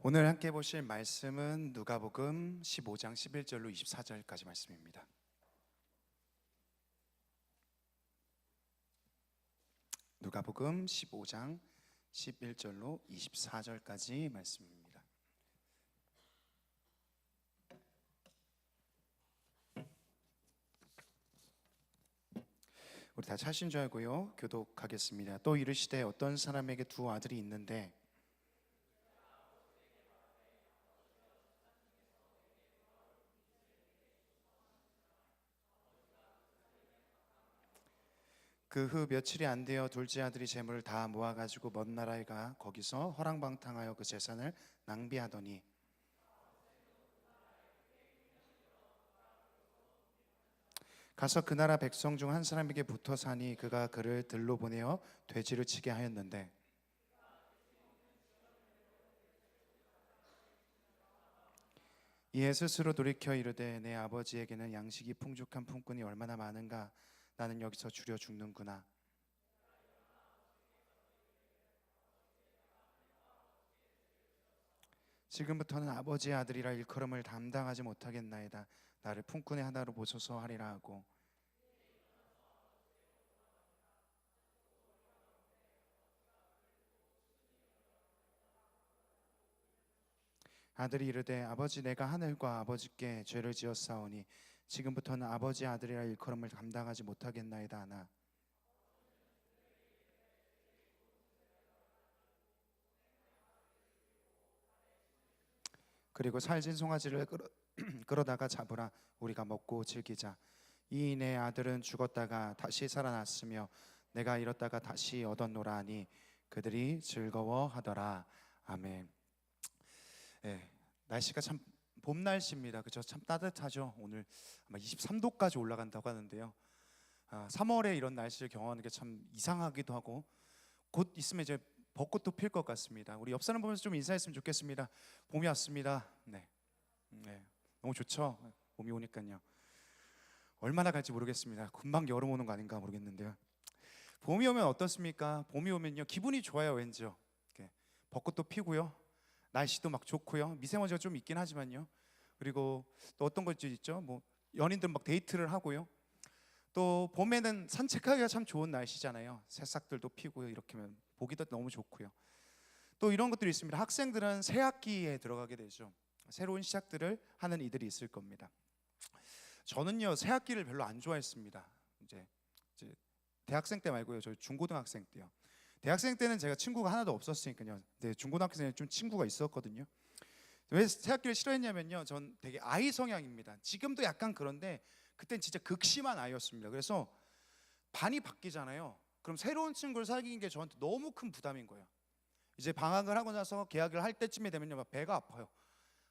오늘 함께 보실 말씀은 누가복음 15장 11절로 24절까지 말씀입니다. 누가복음 15장 11절로 24절까지 말씀입니다. 우리 다 차신 줄 알고요. 교독하겠습니다. 또 이르시되 어떤 사람에게 두 아들이 있는데 그 후 며칠이 안 되어 둘째 아들이 재물을 다 모아가지고 먼 나라에 가 거기서 허랑방탕하여 그 재산을 낭비하더니 가서 그 나라 백성 중 한 사람에게 붙어 사니 그가 그를 들로 보내어 돼지를 치게 하였는데 이에 스스로 돌이켜 이르되 내 아버지에게는 양식이 풍족한 품꾼이 얼마나 많은가. 나는 여기서 줄여 죽는구나. 지금부터는 아버지의 아들이라 일컬음을 담당하지 못하겠나이다. 나를 품꾼의 하나로 보소서 하리라 하고 아들이 이르되 아버지 내가 하늘과 아버지께 죄를 지었사오니 지금부터는 아버지의 아들이라 일컬음을 감당하지 못하겠나이다 하나 그리고 살진 송아지를 끌어다가 잡으라. 우리가 먹고 즐기자. 이 내 아들은 죽었다가 다시 살아났으며 내가 잃었다가 다시 얻었노라 하니 그들이 즐거워하더라. 아멘. 네, 날씨가 참 봄 날씨입니다. 그죠? 참 따뜻하죠. 오늘 아마 23도까지 올라간다고 하는데요. 3월에 이런 날씨를 경험하는 게 참 이상하기도 하고 곧 있으면 이제 벚꽃도 필 것 같습니다. 우리 옆 사람 보면서 좀 인사했으면 좋겠습니다. 봄이 왔습니다. 네, 너무 좋죠. 봄이 오니까요. 얼마나 갈지 모르겠습니다. 금방 여름 오는 거 아닌가 모르겠는데요. 봄이 오면 어떻습니까? 봄이 오면요 기분이 좋아요. 왠지요. 벚꽃도 피고요. 날씨도 막 좋고요. 미세먼지가 좀 있긴 하지만요. 그리고 또 어떤 것도 있죠. 뭐 연인들 막 데이트를 하고요. 또 봄에는 산책하기가 참 좋은 날씨잖아요. 새싹들도 피고요. 이렇게 하면 보기도 너무 좋고요. 또 이런 것들이 있습니다. 학생들은 새 학기에 들어가게 되죠. 새로운 시작들을 하는 이들이 있을 겁니다. 저는요 새 학기를 별로 안 좋아했습니다. 이제 대학생 때 말고요. 저 중고등학생 때요. 대학생 때는 제가 친구가 하나도 없었으니까요. 네, 중고등학생에 좀 친구가 있었거든요. 왜 새학기를 싫어했냐면요. 전 되게 아이 성향입니다. 지금도 약간 그런데 그땐 진짜 극심한 아이였습니다. 그래서 반이 바뀌잖아요. 그럼 새로운 친구를 사귀는 게 저한테 너무 큰 부담인 거예요. 이제 방학을 하고 나서 개학을 할 때쯤에 되면요 막 배가 아파요.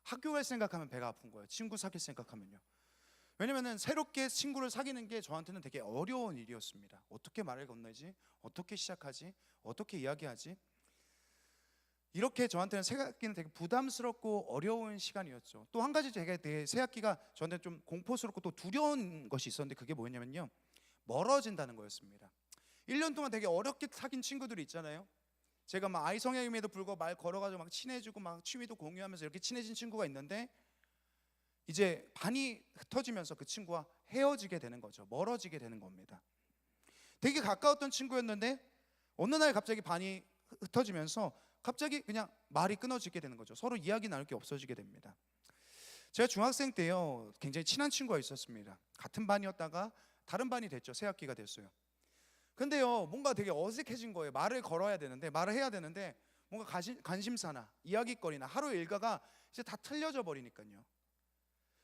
학교 갈 생각하면 배가 아픈 거예요. 친구 사귈 생각하면요. 왜냐면은 새롭게 친구를 사귀는 게 저한테는 되게 어려운 일이었습니다. 어떻게 말을 건네지? 어떻게 시작하지? 어떻게 이야기하지? 이렇게 저한테는 새학기는 되게 부담스럽고 어려운 시간이었죠. 또 한 가지 제가 새학기가 저한테 좀 공포스럽고 또 두려운 것이 있었는데 그게 뭐였냐면요 멀어진다는 거였습니다. 1년 동안 되게 어렵게 사귄 친구들이 있잖아요. 제가 막 아이 성향임에도 불구하고 말 걸어가지고 막 친해지고 막 취미도 공유하면서 이렇게 친해진 친구가 있는데 이제 반이 흩어지면서 그 친구와 헤어지게 되는 거죠. 멀어지게 되는 겁니다. 되게 가까웠던 친구였는데 어느 날 갑자기 반이 흩어지면서 갑자기 그냥 말이 끊어지게 되는 거죠. 서로 이야기 나눌 게 없어지게 됩니다. 제가 중학생 때요 굉장히 친한 친구가 있었습니다. 같은 반이었다가 다른 반이 됐죠. 새 학기가 됐어요. 근데요 뭔가 되게 어색해진 거예요. 말을 걸어야 되는데 말을 해야 되는데 뭔가 관심사나 이야기거리나 하루의 일과가 이제 다 틀려져 버리니까요.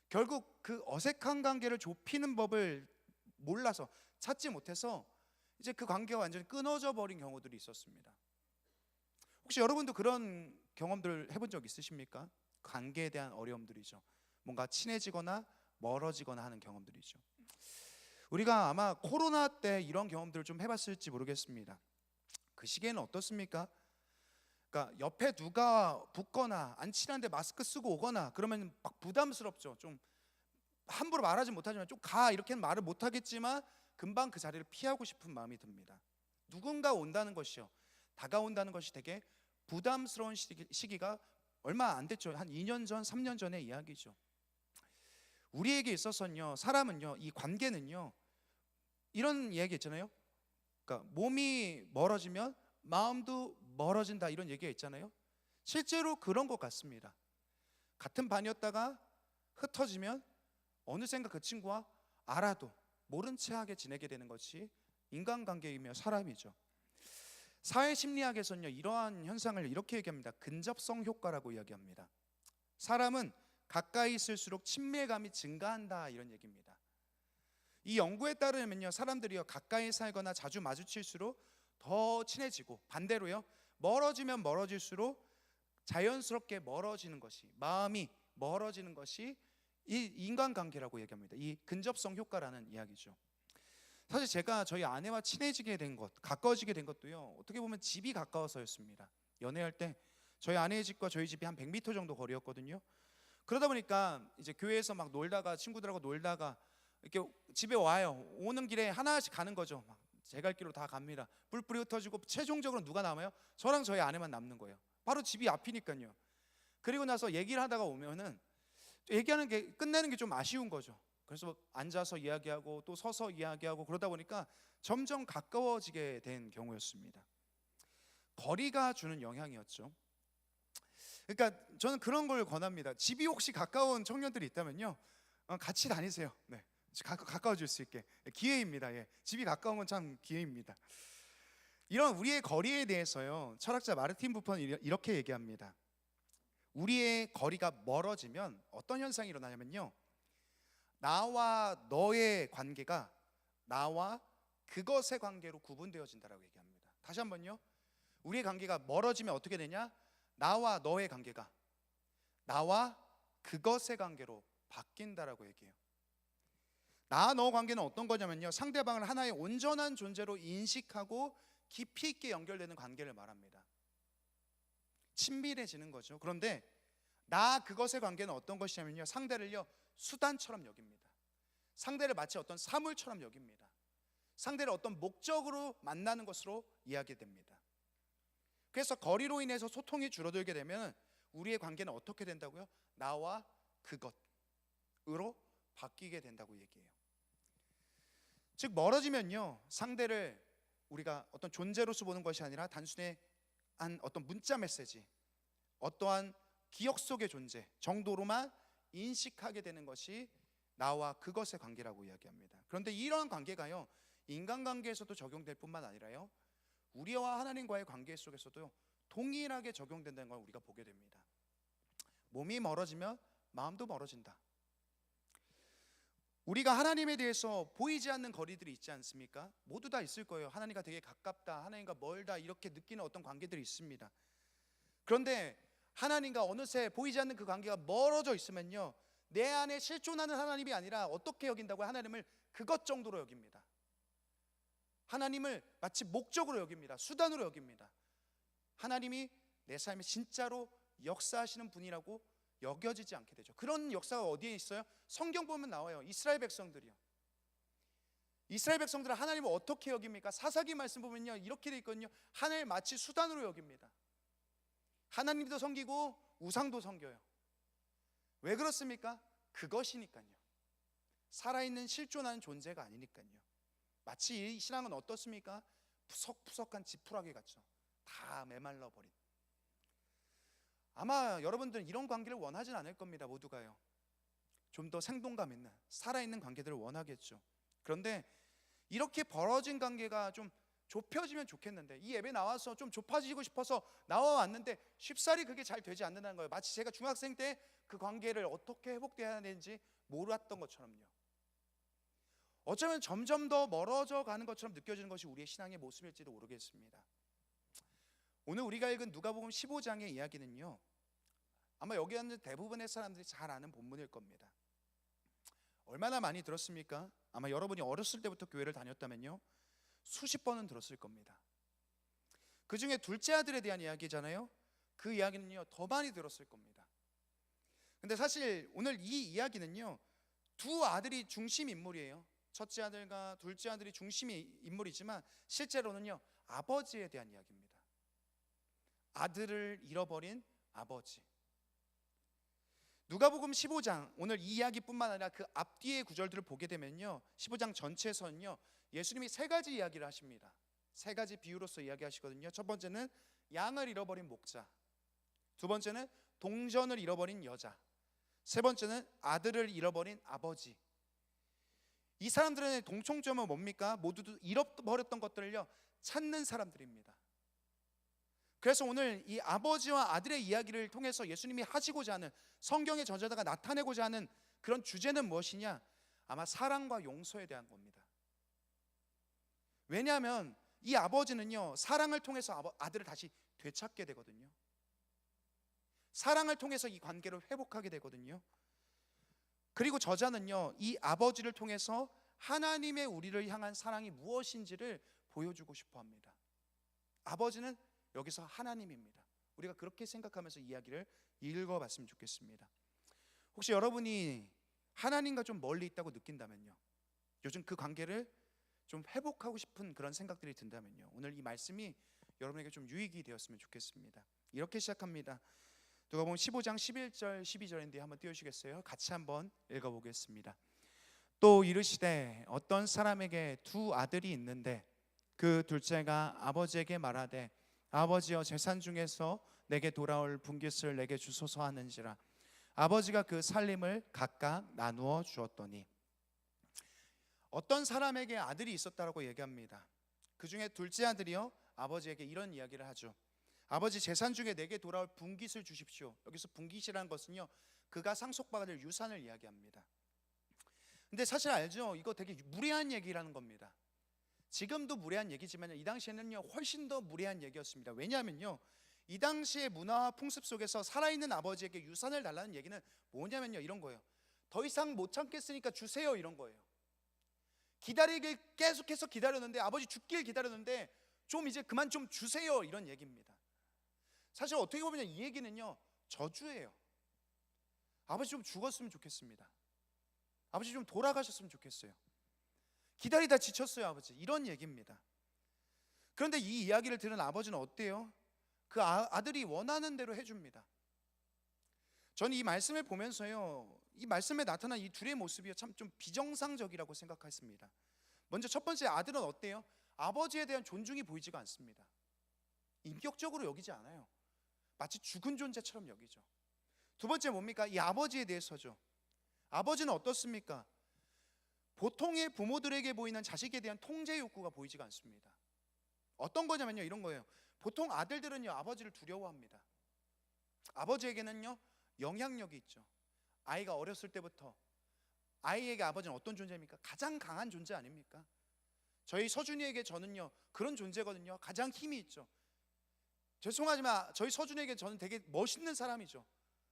결국 그 어색한 관계를 좁히는 법을 몰라서 찾지 못해서 이제 그 관계가 완전히 끊어져 버린 경우들이 있었습니다. 혹시 여러분도 그런 경험들 해본 적 있으십니까? 관계에 대한 어려움들이죠. 뭔가 친해지거나 멀어지거나 하는 경험들이죠. 우리가 아마 코로나 때 이런 경험들을 좀 해봤을지 모르겠습니다. 그 시기에는 어떻습니까? 그러니까 옆에 누가 붙거나 안 친한데 마스크 쓰고 오거나 그러면 막 부담스럽죠. 좀 함부로 말하지 못하지만 좀 가 이렇게는 말을 못하겠지만 금방 그 자리를 피하고 싶은 마음이 듭니다. 누군가 온다는 것이요 다가온다는 것이 되게 부담스러운 시기가 얼마 안 됐죠. 한 2년 전, 3년 전의 이야기죠. 우리에게 있어서는요, 사람은요, 이 관계는요, 이런 이야기 있잖아요. 그러니까 몸이 멀어지면 마음도 멀어진다, 이런 얘기가 있잖아요. 실제로 그런 것 같습니다. 같은 반이었다가 흩어지면 어느샌가 그 친구와 알아도 모른 체하게 지내게 되는 것이 인간관계이며 사람이죠. 사회심리학에서는요, 이러한 현상을 이렇게 얘기합니다. 근접성 효과라고 이야기합니다. 사람은 가까이 있을수록 친밀감이 증가한다, 이런 얘기입니다. 이 연구에 따르면요, 사람들이요, 가까이 살거나 자주 마주칠수록 더 친해지고, 반대로요, 멀어지면 멀어질수록 자연스럽게 멀어지는 것이, 마음이 멀어지는 것이 이 인간관계라고 얘기합니다. 이 근접성 효과라는 이야기죠. 사실 제가 저희 아내와 친해지게 된 것, 가까워지게 된 것도요, 어떻게 보면 집이 가까워서였습니다. 연애할 때 저희 아내의 집과 저희 집이 한 100m 정도 거리였거든요. 그러다 보니까 이제 교회에서 막 놀다가, 친구들하고 놀다가 이렇게 집에 와요. 오는 길에 하나씩 가는 거죠. 막 제 갈 길로 다 갑니다. 뿔뿔이 흩어지고 최종적으로 누가 남아요? 저랑 저희 아내만 남는 거예요. 바로 집이 앞이니까요. 그리고 나서 얘기를 하다가 오면은 얘기하는 게, 끝내는 게 좀 아쉬운 거죠. 그래서 앉아서 이야기하고 또 서서 이야기하고 그러다 보니까 점점 가까워지게 된 경우였습니다. 거리가 주는 영향이었죠. 그러니까 저는 그런 걸 권합니다. 집이 혹시 가까운 청년들이 있다면요, 같이 다니세요. 네, 가까워질 수 있게 기회입니다. 예. 집이 가까운 건 참 기회입니다. 이런 우리의 거리에 대해서요, 철학자 마르틴 부퍼는 이렇게 얘기합니다. 우리의 거리가 멀어지면 어떤 현상이 일어나냐면요, 나와 너의 관계가 나와 그것의 관계로 구분되어진다라고 얘기합니다. 다시 한번요, 우리의 관계가 멀어지면 어떻게 되냐? 나와 너의 관계가 나와 그것의 관계로 바뀐다라고 얘기해요. 나 너 관계는 어떤 거냐면요, 상대방을 하나의 온전한 존재로 인식하고 깊이 있게 연결되는 관계를 말합니다. 친밀해지는 거죠. 그런데 나 그것의 관계는 어떤 것이냐면요, 상대를요, 수단처럼 여깁니다. 상대를 마치 어떤 사물처럼 여깁니다. 상대를 어떤 목적으로 만나는 것으로 이야기됩니다. 그래서 거리로 인해서 소통이 줄어들게 되면 우리의 관계는 어떻게 된다고요? 나와 그것으로 바뀌게 된다고 얘기해요. 즉, 멀어지면요, 상대를 우리가 어떤 존재로서 보는 것이 아니라 단순히 한 어떤 문자 메시지, 어떠한 기억 속의 존재 정도로만 인식하게 되는 것이 나와 그것의 관계라고 이야기합니다. 그런데 이러한 관계가요, 인간관계에서도 적용될 뿐만 아니라요, 우리와 하나님과의 관계 속에서도 동일하게 적용된다는 걸 우리가 보게 됩니다. 몸이 멀어지면 마음도 멀어진다. 우리가 하나님에 대해서 보이지 않는 거리들이 있지 않습니까? 모두 다 있을 거예요. 하나님과 되게 가깝다, 하나님과 멀다, 이렇게 느끼는 어떤 관계들이 있습니다. 그런데 하나님과 어느새 보이지 않는 그 관계가 멀어져 있으면요, 내 안에 실존하는 하나님이 아니라 어떻게 여긴다고요? 하나님을 그것 정도로 여깁니다. 하나님을 마치 목적으로 여깁니다. 수단으로 여깁니다. 하나님이 내 삶에 진짜로 역사하시는 분이라고 여겨지지 않게 되죠. 그런 역사가 어디에 있어요? 성경 보면 나와요. 이스라엘 백성들이요. 이스라엘 백성들은 하나님을 어떻게 여깁니까? 사사기 말씀 보면요, 이렇게 돼 있거든요. 하나님을 마치 수단으로 여깁니다. 하나님도 섬기고 우상도 섬겨요. 왜 그렇습니까? 그것이니까요. 살아있는 실존하는 존재가 아니니까요. 마치 이 신앙은 어떻습니까? 푸석푸석한 지푸라기 같죠. 다 메말라 버린. 아마 여러분들은 이런 관계를 원하진 않을 겁니다. 모두가요. 좀 더 생동감 있는 살아있는 관계들을 원하겠죠. 그런데 이렇게 벌어진 관계가 좀 좁혀지면 좋겠는데, 이 예배 나와서 좀 좁아지고 싶어서 나와왔는데 쉽사리 그게 잘 되지 않는다는 거예요. 마치 제가 중학생 때 그 관계를 어떻게 회복돼야 되는지 몰랐던 것처럼요. 어쩌면 점점 더 멀어져 가는 것처럼 느껴지는 것이 우리의 신앙의 모습일지도 모르겠습니다. 오늘 우리가 읽은 누가복음 15장의 이야기는요, 아마 여기 있는 대부분의 사람들이 잘 아는 본문일 겁니다. 얼마나 많이 들었습니까? 아마 여러분이 어렸을 때부터 교회를 다녔다면요, 수십 번은 들었을 겁니다. 그 중에 둘째 아들에 대한 이야기잖아요. 그 이야기는요, 더 많이 들었을 겁니다. 근데 사실 오늘 이 이야기는요, 두 아들이 중심 인물이에요. 첫째 아들과 둘째 아들이 중심 인물이지만 실제로는요, 아버지에 대한 이야기입니다. 아들을 잃어버린 아버지. 누가복음 15장, 오늘 이 이야기뿐만 아니라 그 앞뒤의 구절들을 보게 되면요, 15장 전체에서는요 예수님이 세 가지 이야기를 하십니다. 세 가지 비유로서 이야기하시거든요. 첫 번째는 양을 잃어버린 목자, 두 번째는 동전을 잃어버린 여자, 세 번째는 아들을 잃어버린 아버지. 이 사람들의 공통점은 뭡니까? 모두 잃어버렸던 것들을요 찾는 사람들입니다. 그래서 오늘 이 아버지와 아들의 이야기를 통해서 예수님이 하시고자 하는, 성경의 저자가 나타내고자 하는 그런 주제는 무엇이냐? 아마 사랑과 용서에 대한 겁니다. 왜냐하면 이 아버지는요 사랑을 통해서 아들을 다시 되찾게 되거든요. 사랑을 통해서 이 관계를 회복하게 되거든요. 그리고 저자는요 이 아버지를 통해서 하나님의 우리를 향한 사랑이 무엇인지를 보여주고 싶어 합니다. 아버지는 여기서 하나님입니다. 우리가 그렇게 생각하면서 이야기를 읽어봤으면 좋겠습니다. 혹시 여러분이 하나님과 좀 멀리 있다고 느낀다면요, 요즘 그 관계를 좀 회복하고 싶은 그런 생각들이 든다면요, 오늘 이 말씀이 여러분에게 좀 유익이 되었으면 좋겠습니다. 이렇게 시작합니다. 누가복음 15장 11절 12절인데 한번 띄워주시겠어요? 같이 한번 읽어보겠습니다. 또 이르시되 어떤 사람에게 두 아들이 있는데 그 둘째가 아버지에게 말하되 아버지여 재산 중에서 내게 돌아올 분깃을 내게 주소서 하는지라. 아버지가 그 살림을 각각 나누어 주었더니. 어떤 사람에게 아들이 있었다라고 얘기합니다. 그 중에 둘째 아들이요 아버지에게 이런 이야기를 하죠. 아버지 재산 중에 내게 돌아올 분깃을 주십시오. 여기서 분깃이라는 것은요 그가 상속받을 유산을 이야기합니다. 근데 사실 알죠? 이거 되게 무례한 얘기라는 겁니다. 지금도 무례한 얘기지만 이 당시에는요 훨씬 더 무례한 얘기였습니다. 왜냐하면요 이 당시의 문화와 풍습 속에서 살아있는 아버지에게 유산을 달라는 얘기는 뭐냐면요 이런 거예요. 더 이상 못 참겠으니까 주세요, 이런 거예요. 기다리길 계속해서 기다렸는데, 아버지 죽길 기다렸는데 좀 이제 그만 좀 주세요, 이런 얘기입니다. 사실 어떻게 보면 이 얘기는요 저주예요. 아버지 좀 죽었으면 좋겠습니다. 아버지 좀 돌아가셨으면 좋겠어요. 기다리다 지쳤어요 아버지, 이런 얘기입니다. 그런데 이 이야기를 들은 아버지는 어때요? 그 아들이 원하는 대로 해줍니다. 저는 이 말씀을 보면서요 이 말씀에 나타난 이 둘의 모습이 참 좀 비정상적이라고 생각했습니다. 먼저 첫 번째, 아들은 어때요? 아버지에 대한 존중이 보이지가 않습니다. 인격적으로 여기지 않아요. 마치 죽은 존재처럼 여기죠. 두 번째 뭡니까? 이 아버지에 대해서죠. 아버지는 어떻습니까? 보통의 부모들에게 보이는 자식에 대한 통제 욕구가 보이지가 않습니다. 어떤 거냐면요 이런 거예요. 보통 아들들은요 아버지를 두려워합니다. 아버지에게는요 영향력이 있죠. 아이가 어렸을 때부터 아이에게 아버지는 어떤 존재입니까? 가장 강한 존재 아닙니까? 저희 서준이에게 저는요 그런 존재거든요. 가장 힘이 있죠. 죄송하지만 저희 서준이에게 저는 되게 멋있는 사람이죠.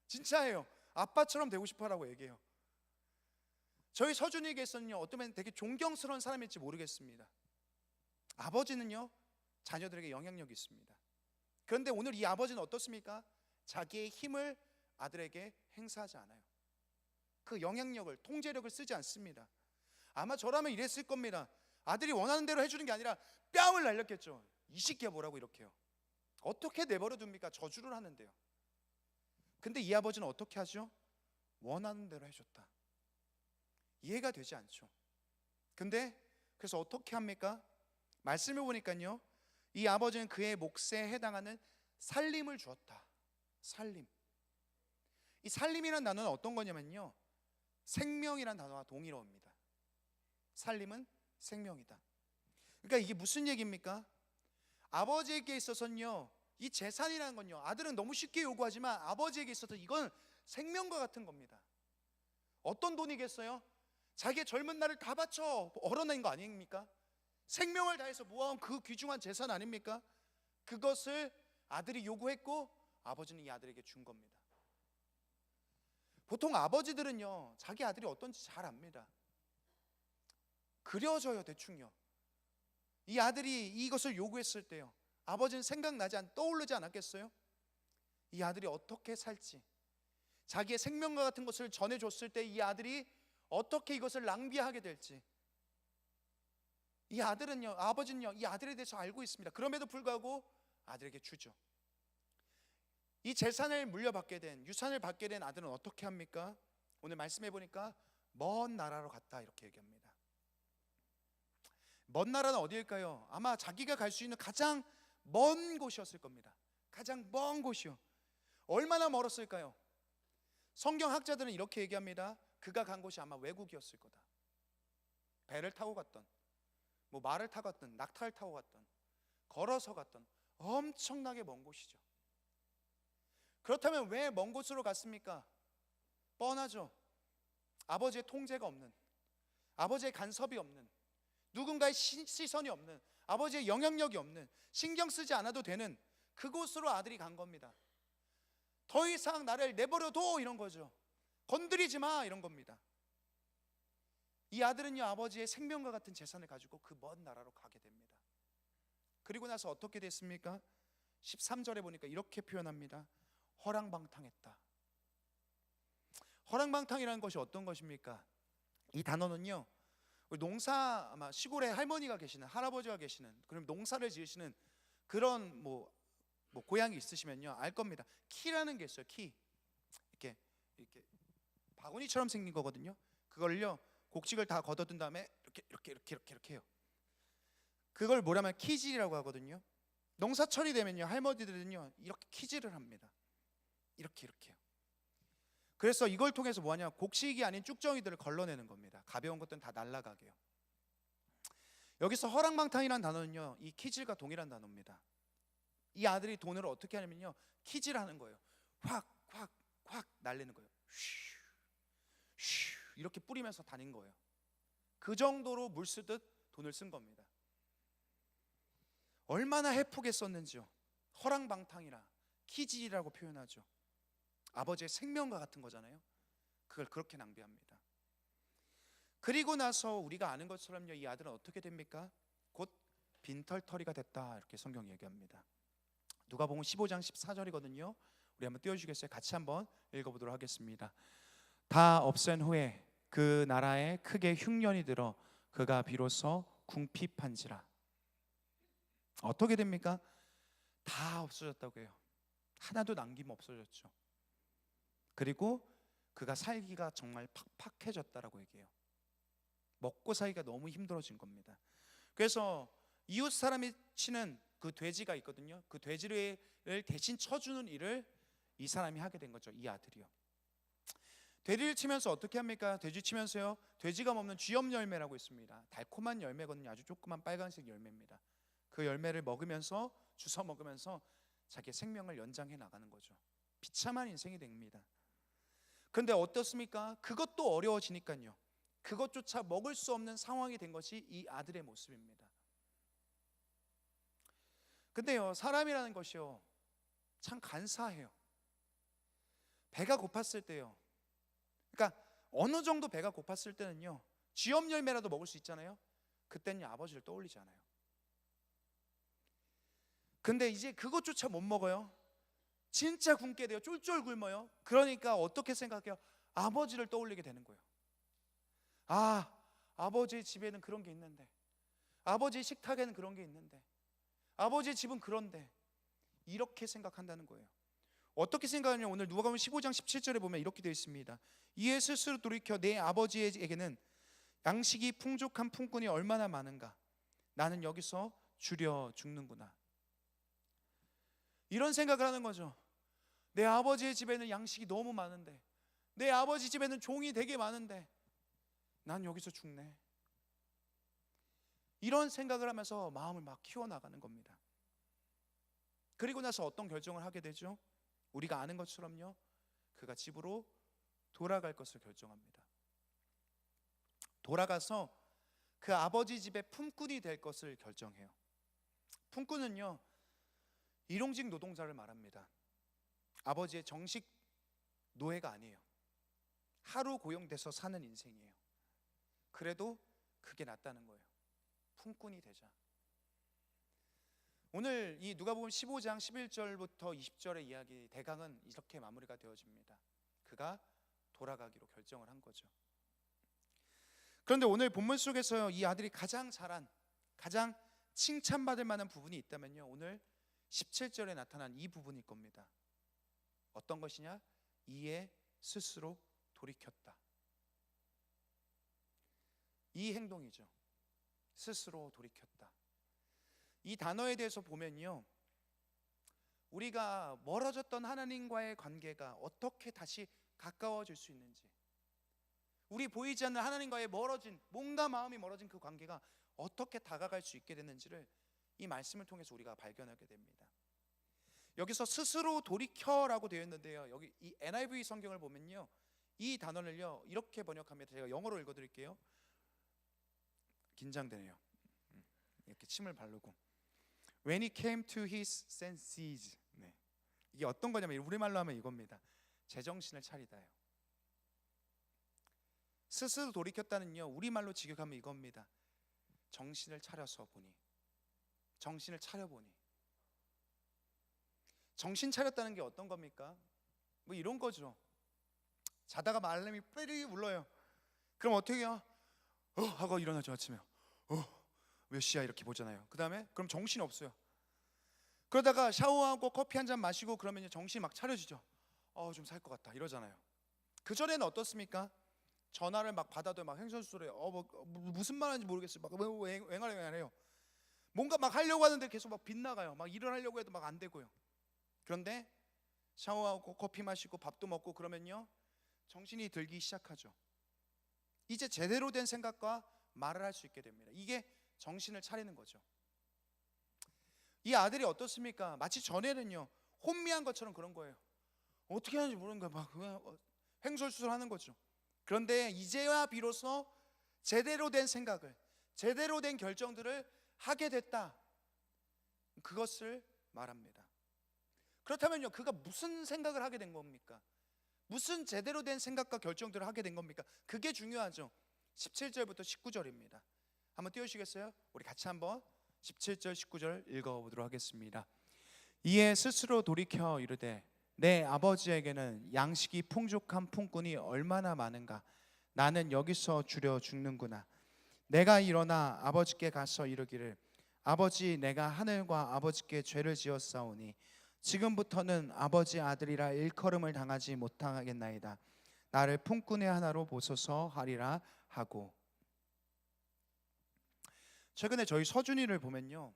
진짜예요. 아빠처럼 되고 싶어라고 얘기해요. 저희 서준이에게서는요 어쩌면 되게 존경스러운 사람일지 모르겠습니다. 아버지는요 자녀들에게 영향력이 있습니다. 그런데 오늘 이 아버지는 어떻습니까? 자기의 힘을 아들에게 행사하지 않아요. 그 영향력을, 통제력을 쓰지 않습니다. 아마 저라면 이랬을 겁니다. 아들이 원하는 대로 해주는 게 아니라 뺨을 날렸겠죠. 이 새끼야 뭐라고 이렇게요. 어떻게 내버려 둡니까? 저주를 하는데요. 근데 이 아버지는 어떻게 하죠? 원하는 대로 해줬다. 이해가 되지 않죠. 근데 그래서 어떻게 합니까? 말씀을 보니까요 이 아버지는 그의 몫에 해당하는 살림을 주었다. 살림. 이 살림이라는 단어는 어떤 거냐면요 생명이라는 단어와 동일어입니다. 살림은 생명이다. 그러니까 이게 무슨 얘기입니까? 아버지에게 있어서는요 이 재산이라는 건요 아들은 너무 쉽게 요구하지만 아버지에게 있어서 이건 생명과 같은 겁니다. 어떤 돈이겠어요? 자기의 젊은 날을 다 바쳐 얻어낸 거 아닙니까? 생명을 다해서 모아온 그 귀중한 재산 아닙니까? 그것을 아들이 요구했고 아버지는 이 아들에게 준 겁니다. 보통 아버지들은요 자기 아들이 어떤지 잘 압니다. 그려져요 대충요. 이 아들이 이것을 요구했을 때요 아버지는 떠오르지 않았겠어요? 이 아들이 어떻게 살지, 자기의 생명과 같은 것을 전해줬을 때 이 아들이 어떻게 이것을 낭비하게 될지, 이 아버지는요 이 아들에 대해서 알고 있습니다. 그럼에도 불구하고 아들에게 주죠. 이 재산을 물려받게 된, 유산을 받게 된 아들은 어떻게 합니까? 오늘 말씀해 보니까 먼 나라로 갔다 이렇게 얘기합니다. 먼 나라는 어디일까요? 아마 자기가 갈 수 있는 가장 먼 곳이었을 겁니다. 가장 먼 곳이요. 얼마나 멀었을까요? 성경학자들은 이렇게 얘기합니다. 그가 간 곳이 아마 외국이었을 거다. 배를 타고 갔던, 뭐 말을 타고 갔던, 낙타를 타고 갔던, 걸어서 갔던 엄청나게 먼 곳이죠. 그렇다면 왜 먼 곳으로 갔습니까? 뻔하죠. 아버지의 통제가 없는, 아버지의 간섭이 없는, 누군가의 시선이 없는, 아버지의 영향력이 없는, 신경 쓰지 않아도 되는 그곳으로 아들이 간 겁니다. 더 이상 나를 내버려둬 이런 거죠. 건드리지 마 이런 겁니다. 이 아들은요, 아버지의 생명과 같은 재산을 가지고 그 먼 나라로 가게 됩니다. 그리고 나서 어떻게 됐습니까? 13절에 보니까 이렇게 표현합니다. 허랑방탕했다. 허랑방탕이라는 것이 어떤 것입니까? 이 단어는요, 우리 농사, 아마 시골에 할머니가 계시는, 할아버지가 계시는, 그럼 농사를 지으시는 그런 뭐 고향이 있으시면요 알 겁니다. 키라는 게 있어요. 키, 이렇게 바구니처럼 생긴 거거든요. 그걸요 곡식을 다 걷어든 다음에 이렇게 해요. 그걸 뭐라면 키질이라고 하거든요. 농사철이 되면요 할머니들은요 이렇게 키질을 합니다. 이렇게요. 그래서 이걸 통해서 뭐하냐, 곡식이 아닌 쭉정이들을 걸러내는 겁니다. 가벼운 것들은 다 날아가게요. 여기서 허랑방탕이라는 단어는요 이 키질과 동일한 단어입니다. 이 아들이 돈을 어떻게 하냐면요 키질하는 거예요. 확 날리는 거예요. 슈 이렇게 뿌리면서 다닌 거예요. 그 정도로 물 쓰듯 돈을 쓴 겁니다. 얼마나 해프게 썼는지요. 허랑방탕이라, 키질이라고 표현하죠. 아버지의 생명과 같은 거잖아요. 그걸 그렇게 낭비합니다. 그리고 나서 우리가 아는 것처럼요 이 아들은 어떻게 됩니까? 곧 빈털터리가 됐다 이렇게 성경이 얘기합니다. 누가복음 15장 14절이거든요. 우리 한번 띄워주시겠어요? 같이 한번 읽어보도록 하겠습니다. 다 없앤 후에 그 나라에 크게 흉년이 들어 그가 비로소 궁핍한지라. 어떻게 됩니까? 다 없어졌다고 해요. 하나도 남김 없어졌죠. 그리고 그가 살기가 정말 팍팍해졌다라고 얘기해요. 먹고 살기가 너무 힘들어진 겁니다. 그래서 이웃 사람이 치는 그 돼지가 있거든요. 그 돼지를 대신 쳐주는 일을 이 사람이 하게 된 거죠. 이 아들이요. 돼지를 치면서 어떻게 합니까? 돼지 치면서요 돼지가 먹는 쥐염 열매라고 있습니다. 달콤한 열매거든요. 아주 조그만 빨간색 열매입니다. 그 열매를 먹으면서 주워 먹으면서 자기의 생명을 연장해 나가는 거죠. 비참한 인생이 됩니다. 그런데 어떻습니까? 그것도 어려워지니까요 그것조차 먹을 수 없는 상황이 된 것이 이 아들의 모습입니다. 근데요 사람이라는 것이요 참 간사해요. 배가 고팠을 때요, 그러니까 어느 정도 배가 고팠을 때는요 쥐염 열매라도 먹을 수 있잖아요. 그때는 아버지를 떠올리지 않아요. 근데 이제 그것조차 못 먹어요. 진짜 굶게 돼요. 쫄쫄 굶어요. 그러니까 어떻게 생각해요? 아버지를 떠올리게 되는 거예요. 아, 아버지의 집에는 그런 게 있는데, 아버지의 식탁에는 그런 게 있는데, 아버지의 집은 그런데, 이렇게 생각한다는 거예요. 어떻게 생각하냐면 오늘 누가복음 15장 17절에 보면 이렇게 되어 있습니다. 이에 스스로 돌이켜 내 아버지에게는 양식이 풍족한 품꾼이 얼마나 많은가, 나는 여기서 줄여 죽는구나. 이런 생각을 하는 거죠. 내 아버지의 집에는 양식이 너무 많은데, 내 아버지 집에는 종이 되게 많은데 난 여기서 죽네. 이런 생각을 하면서 마음을 막 키워나가는 겁니다. 그리고 나서 어떤 결정을 하게 되죠? 우리가 아는 것처럼요 그가 집으로 돌아갈 것을 결정합니다. 돌아가서 그 아버지 집의 품꾼이 될 것을 결정해요. 품꾼은요 일용직 노동자를 말합니다. 아버지의 정식 노예가 아니에요. 하루 고용돼서 사는 인생이에요. 그래도 그게 낫다는 거예요. 품꾼이 되자. 오늘 이 누가복음 15장 11절부터 20절의 이야기 대강은 이렇게 마무리가 되어집니다. 그가 돌아가기로 결정을 한 거죠. 그런데 오늘 본문 속에서 이 아들이 가장 잘한, 가장 칭찬받을 만한 부분이 있다면요 오늘 17절에 나타난 이 부분일 겁니다. 어떤 것이냐? 이에 스스로 돌이켰다. 이 행동이죠. 스스로 돌이켰다. 이 단어에 대해서 보면요, 우리가 멀어졌던 하나님과의 관계가 어떻게 다시 가까워질 수 있는지, 우리 보이지 않는 하나님과의 멀어진, 몸과 마음이 멀어진 그 관계가 어떻게 다가갈 수 있게 됐는지를 이 말씀을 통해서 우리가 발견하게 됩니다. 여기서 스스로 돌이켜라고 되어 있는데요, 여기 이 NIV 성경을 보면요, 이 단어를요 이렇게 번역합니다. 제가 영어로 읽어드릴게요. 긴장되네요. 이렇게 침을 바르고, When he came to his senses. 네. 이게 어떤 거냐면 우리말로 하면 이겁니다. 제정신을 차리다요. 스스로 돌이켰다는요, 우리말로 직역하면 이겁니다. 정신을 차려서 보니, 정신을 차려보니. 정신 차렸다는 게 어떤 겁니까? 뭐 이런 거죠. 자다가 알람이 삐리 울려요. 그럼 어떻게 해요? 하고 일어나죠. 아침에 몇 시야 이렇게 보잖아요. 그 다음에 그럼 정신이 없어요. 그러다가 샤워하고 커피 한 잔 마시고 그러면 정신이 막 차려지죠. 좀 살 것 같다 이러잖아요. 그 전에는 어떻습니까? 전화를 막 받아도 막 횡설수설해요. 무슨 말 하는지 모르겠어요. 막 왱아해요. 뭔가 막 하려고 하는데 계속 막 빗나가요. 막 일을 하려고 해도 막 안 되고요. 그런데 샤워하고 커피 마시고 밥도 먹고 그러면요, 정신이 들기 시작하죠. 이제 제대로 된 생각과 말을 할 수 있게 됩니다. 이게 정신을 차리는 거죠. 이 아들이 어떻습니까? 마치 전에는요 혼미한 것처럼 그런 거예요. 어떻게 하는지 모르는 거야. 막 횡설수설하는 거죠. 그런데 이제야 비로소 제대로 된 생각을, 제대로 된 결정들을 하게 됐다, 그것을 말합니다. 그렇다면요, 그가 무슨 생각을 하게 된 겁니까? 무슨 제대로 된 생각과 결정들을 하게 된 겁니까? 그게 중요하죠. 17절부터 19절입니다. 한번 띄우시겠어요? 우리 같이 한번 17절 19절 읽어보도록 하겠습니다. 이에 스스로 돌이켜 이르되 내 아버지에게는 양식이 풍족한 품꾼이 얼마나 많은가. 나는 여기서 주려 죽는구나. 내가 일어나 아버지께 가서 이르기를 아버지, 내가 하늘과 아버지께 죄를 지었사오니 지금부터는 아버지 아들이라 일컬음을 당하지 못하겠나이다. 나를 품꾼의 하나로 보소서 하리라 하고. 최근에 저희 서준이를 보면요,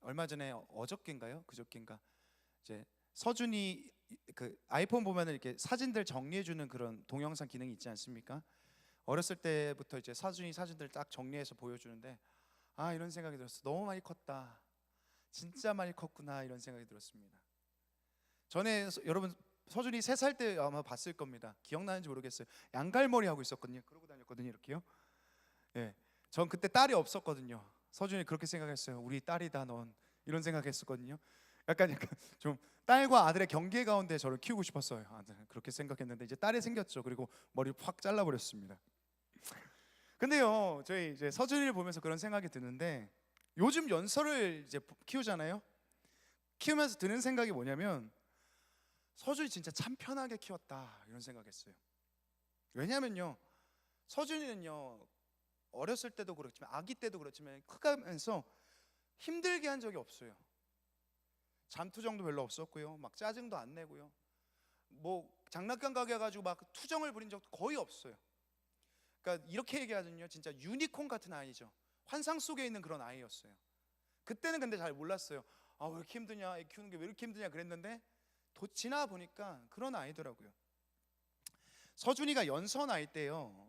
얼마 전에 어저께인가요? 그저께인가 이제 서준이 그 아이폰 보면은 이렇게 사진들 정리해주는 그런 동영상 기능이 있지 않습니까? 어렸을 때부터 이제 서준이 사진들 딱 정리해서 보여주는데 이런 생각이 들었어. 너무 많이 컸다. 진짜 많이 컸구나 이런 생각이 들었습니다. 전에 여러분 서준이 3살 때 아마 봤을 겁니다. 기억나는지 모르겠어요. 양갈머리 하고 있었거든요. 그러고 다녔거든요. 이렇게요. 예, 전 그때 딸이 없었거든요. 서준이 그렇게 생각했어요. 우리 딸이다 넌, 이런 생각했었거든요. 약간 좀 딸과 아들의 경계 가운데 저를 키우고 싶었어요. 그렇게 생각했는데 이제 딸이 생겼죠. 그리고 머리를 확 잘라버렸습니다. 근데요, 저희 이제 서준이를 보면서 그런 생각이 드는데, 요즘 연서를 이제 키우잖아요. 키우면서 드는 생각이 뭐냐면 서준이 진짜 참 편하게 키웠다 이런 생각했어요. 왜냐면요, 서준이는요 어렸을 때도 그렇지만 아기 때도 그렇지만 크가면서 힘들게 한 적이 없어요. 잠투정도 별로 없었고요, 막 짜증도 안 내고요, 뭐 장난감 가게 가지고 막 투정을 부린 적도 거의 없어요. 그러니까 이렇게 얘기하면요, 진짜 유니콘 같은 아이죠. 환상 속에 있는 그런 아이였어요. 그때는 근데 잘 몰랐어요. 왜 이렇게 힘드냐, 애 키우는 게 왜 이렇게 힘드냐 그랬는데 지나 보니까 그런 아이더라고요. 서준이가 연서 나이 때요,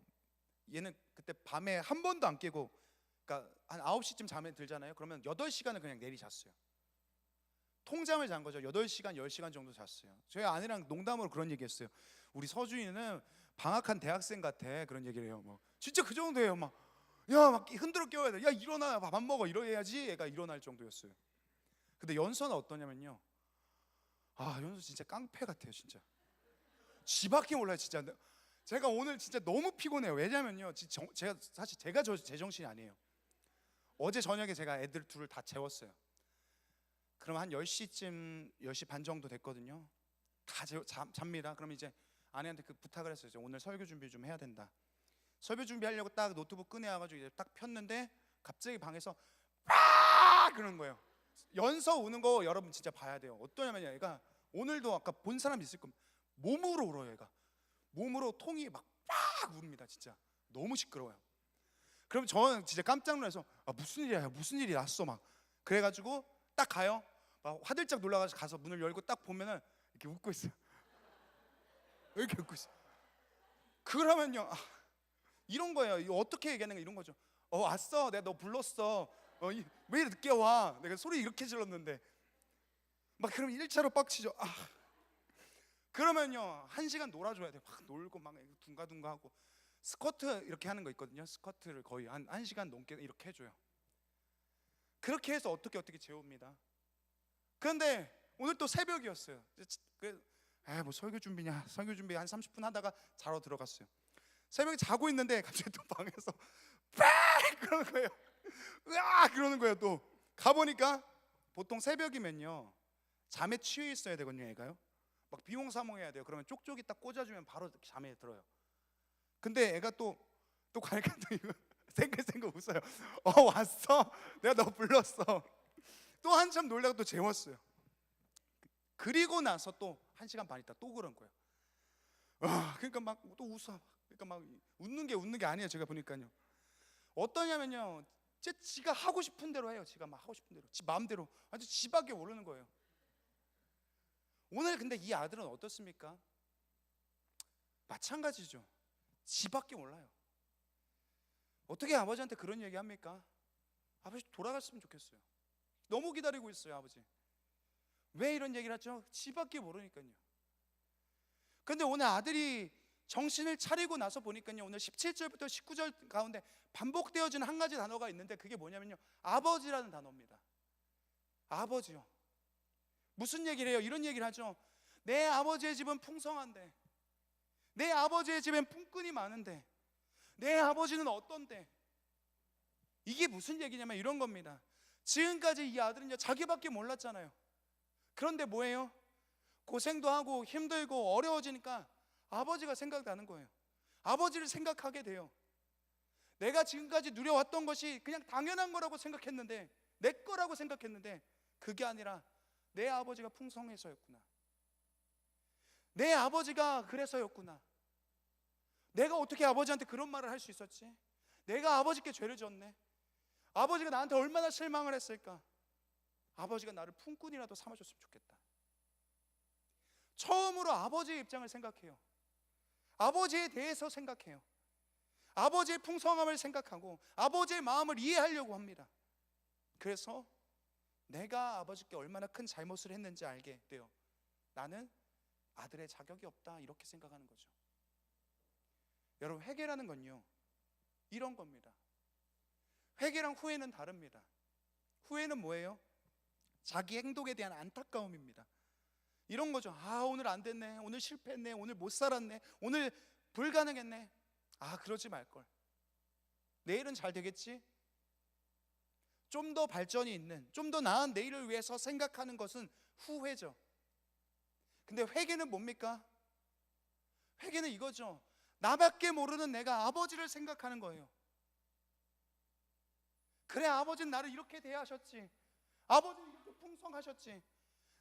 얘는 그때 밤에 한 번도 안 깨고, 그러니까 한 9시쯤 잠에 들잖아요. 그러면 8시간을 그냥 내리잤어요. 통잠을 잔 거죠. 8시간, 10시간 정도 잤어요. 저희 아내랑 농담으로 그런 얘기했어요. 우리 서준이는 방학한 대학생 같아, 그런 얘기를 해요. 뭐 진짜 그 정도예요. 막 흔들어 깨워야 돼. 야 일어나, 밥 먹어, 이래야지 애가 일어날 정도였어요. 근데 연서는 어떠냐면요, 연서 진짜 깡패 같아요. 진짜 지밖에 몰라요. 진짜 제가 오늘 진짜 너무 피곤해요. 왜냐면요, 제가 제정신이 아니에요. 어제 저녁에 제가 애들 둘을 다 재웠어요. 그럼 한 10시쯤 10시 반 정도 됐거든요. 다 잡니다. 그럼 이제 아내한테 그 부탁을 했어요. 오늘 설교 준비 좀 해야 된다. 설교 준비하려고 딱 노트북 꺼내와가지고 이제 딱 폈는데 갑자기 방에서 빡 그러는 거예요. 연서 우는 거 여러분 진짜 봐야 돼요. 어떠냐면요, 얘가 오늘도 아까 본 사람 있을 겁니다. 몸으로 울어요. 얘가 몸으로 통이 막 우릅니다. 진짜 너무 시끄러워요. 그럼 저는 진짜 깜짝 놀라서 무슨 일이야, 무슨 일이 났어 막. 그래가지고 딱 가요. 막 화들짝 놀라가지고 가서 문을 열고 딱 보면은 이렇게 웃고 있어요. 이렇게 웃고 있어요. 그러면요, 이런 거예요. 이거 어떻게 얘기하는 거 이런 거죠. 왔어, 내가 너 불렀어. 왜 늦게 와? 내가 소리 이렇게 질렀는데. 막 그럼 1차로 빡치죠. 그러면요 1시간 놀아줘야 돼요. 막 놀고 막 둥가둥가 하고. 스쿼트 이렇게 하는 거 있거든요. 스쿼트를 거의 한 1시간 넘게 이렇게 해줘요. 그렇게 해서 어떻게 재웁니다. 그런데 오늘 또 새벽이었어요. 뭐 설교 준비냐, 설교 준비 한 30분 하다가 자러 들어갔어요. 새벽에 자고 있는데 갑자기 또 방에서 빡 그러는 거예요. 으아 그러는 거예요. 또 가보니까 보통 새벽이면요 잠에 취해 있어야 되거든요. 얘가요 막 비몽사몽해야 돼요. 그러면 쪽쪽이 딱 꽂아주면 바로 잠에 들어요. 근데 애가 또 가니까 또 이거 생글생글 웃어요. 왔어? 내가 너 불렀어. 또 한참 놀다가 또 재웠어요. 그리고 나서 또 1시간 반 있다 또 그런 거예요. 그러니까 막 또 웃어. 그러니까 막 웃는 게 아니에요. 제가 보니까요 어떠냐면요 지가 하고 싶은 대로 해요. 지가 막 하고 싶은 대로 지 마음대로 아주 지 밖에 모르는 거예요. 오늘 근데 이 아들은 어떻습니까? 마찬가지죠. 지 밖에 몰라요. 어떻게 아버지한테 그런 얘기 합니까? 아버지 돌아갔으면 좋겠어요. 너무 기다리고 있어요. 아버지 왜 이런 얘기를 하죠? 지 밖에 모르니까요. 근데 오늘 아들이 정신을 차리고 나서 보니까요 오늘 17절부터 19절 가운데 반복되어지는 한 가지 단어가 있는데 그게 뭐냐면요 아버지라는 단어입니다. 아버지요. 무슨 얘기를 해요? 이런 얘기를 하죠. 내 아버지의 집은 풍성한데, 내 아버지의 집엔 품꾼이 많은데, 내 아버지는 어떤데? 이게 무슨 얘기냐면 이런 겁니다. 지금까지 이 아들은요 자기밖에 몰랐잖아요. 그런데 뭐예요? 고생도 하고 힘들고 어려워지니까 아버지가 생각나는 거예요. 아버지를 생각하게 돼요. 내가 지금까지 누려왔던 것이 그냥 당연한 거라고 생각했는데, 내 거라고 생각했는데 그게 아니라 내 아버지가 풍성해서였구나. 내 아버지가 그래서였구나. 내가 어떻게 아버지한테 그런 말을 할 수 있었지? 내가 아버지께 죄를 졌네. 아버지가 나한테 얼마나 실망을 했을까? 아버지가 나를 품꾼이라도 삼아줬으면 좋겠다. 처음으로 아버지의 입장을 생각해요. 아버지에 대해서 생각해요. 아버지의 풍성함을 생각하고 아버지의 마음을 이해하려고 합니다. 그래서 내가 아버지께 얼마나 큰 잘못을 했는지 알게 돼요. 나는 아들의 자격이 없다 이렇게 생각하는 거죠. 여러분 회개라는 건요 이런 겁니다. 회개랑 후회는 다릅니다. 후회는 뭐예요? 자기 행동에 대한 안타까움입니다. 이런 거죠. 오늘 안 됐네, 오늘 실패했네, 오늘 못 살았네, 오늘 불가능했네. 그러지 말걸. 내일은 잘 되겠지? 좀 더 발전이 있는, 좀 더 나은 내일을 위해서 생각하는 것은 후회죠. 근데 회개는 뭡니까? 회개는 이거죠. 나밖에 모르는 내가 아버지를 생각하는 거예요. 그래, 아버지는 나를 이렇게 대하셨지. 아버지는 이렇게 풍성하셨지.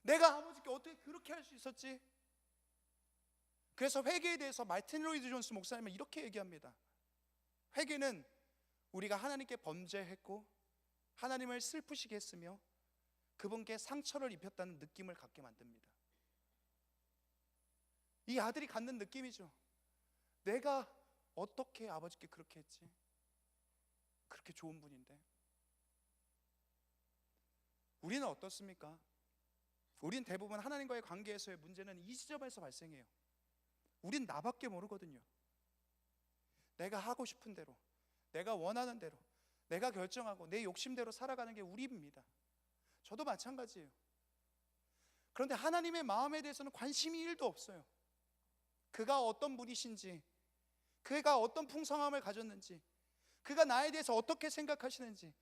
내가 아버지께 어떻게 그렇게 할 수 있었지? 그래서 회개에 대해서 마틴 로이드 존스 목사님은 이렇게 얘기합니다. 회개는 우리가 하나님께 범죄했고 하나님을 슬프시게 했으며 그분께 상처를 입혔다는 느낌을 갖게 만듭니다. 이 아들이 갖는 느낌이죠. 내가 어떻게 아버지께 그렇게 했지? 그렇게 좋은 분인데. 우리는 어떻습니까? 우린 대부분 하나님과의 관계에서의 문제는 이 지점에서 발생해요. 우린 나밖에 모르거든요. 내가 하고 싶은 대로, 내가 원하는 대로, 내가 결정하고 내 욕심대로 살아가는 게 우리입니다. 저도 마찬가지예요. 그런데 하나님의 마음에 대해서는 관심이 1도 없어요. 그가 어떤 분이신지, 그가 어떤 풍성함을 가졌는지, 그가 나에 대해서 어떻게 생각하시는지,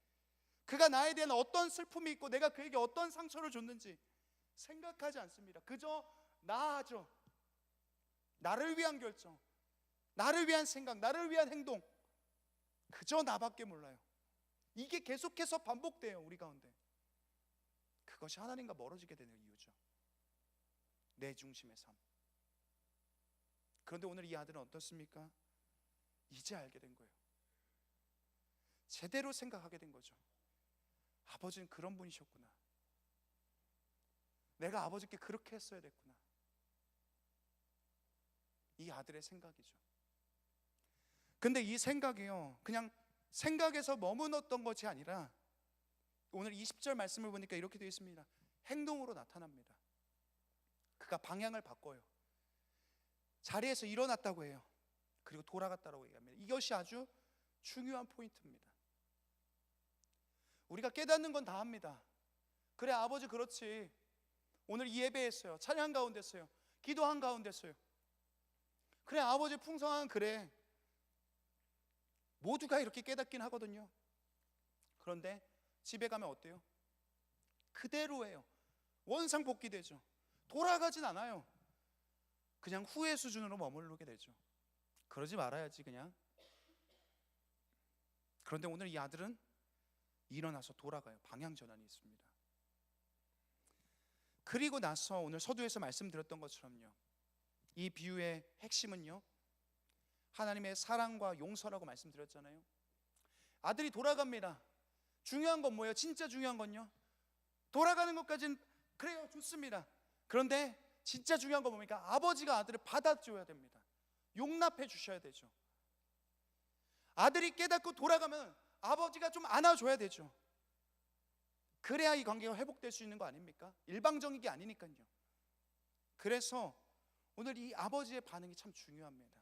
그가 나에 대한 어떤 슬픔이 있고 내가 그에게 어떤 상처를 줬는지 생각하지 않습니다. 그저 나하죠. 나를 위한 결정, 나를 위한 생각, 나를 위한 행동, 그저 나밖에 몰라요. 이게 계속해서 반복돼요. 우리 가운데. 그것이 하나님과 멀어지게 되는 이유죠. 내 중심의 삶. 그런데 오늘 이 아들은 어떻습니까? 이제 알게 된 거예요. 제대로 생각하게 된 거죠. 아버지는 그런 분이셨구나. 내가 아버지께 그렇게 했어야 됐구나. 이 아들의 생각이죠. 근데 이 생각이요, 그냥 생각에서 머무렀던 것이 아니라 오늘 20절 말씀을 보니까 이렇게 되어 있습니다. 행동으로 나타납니다. 그가 방향을 바꿔요. 자리에서 일어났다고 해요. 그리고 돌아갔다고 얘기합니다. 이것이 아주 중요한 포인트입니다. 우리가 깨닫는 건 다 합니다. 그래, 아버지 그렇지. 오늘 이 예배했어요. 찬양 가운데 했어요. 기도한 가운데 했어요. 그래, 아버지 풍성한, 그래. 모두가 이렇게 깨닫긴 하거든요. 그런데 집에 가면 어때요? 그대로예요. 원상복귀되죠. 돌아가진 않아요. 그냥 후회 수준으로 머무르게 되죠. 그러지 말아야지 그냥. 그런데 오늘 이 아들은 일어나서 돌아가요. 방향 전환이 있습니다. 그리고 나서 오늘 서두에서 말씀드렸던 것처럼요, 이 비유의 핵심은요, 하나님의 사랑과 용서라고 말씀드렸잖아요. 아들이 돌아갑니다. 중요한 건 뭐예요? 진짜 중요한 건요, 돌아가는 것까지는 그래요, 좋습니다. 그런데 진짜 중요한 건 뭡니까? 아버지가 아들을 받아줘야 됩니다. 용납해 주셔야 되죠. 아들이 깨닫고 돌아가면 아버지가 좀 안아줘야 되죠. 그래야 이 관계가 회복될 수 있는 거 아닙니까? 일방적인 게 아니니까요. 그래서 오늘 이 아버지의 반응이 참 중요합니다.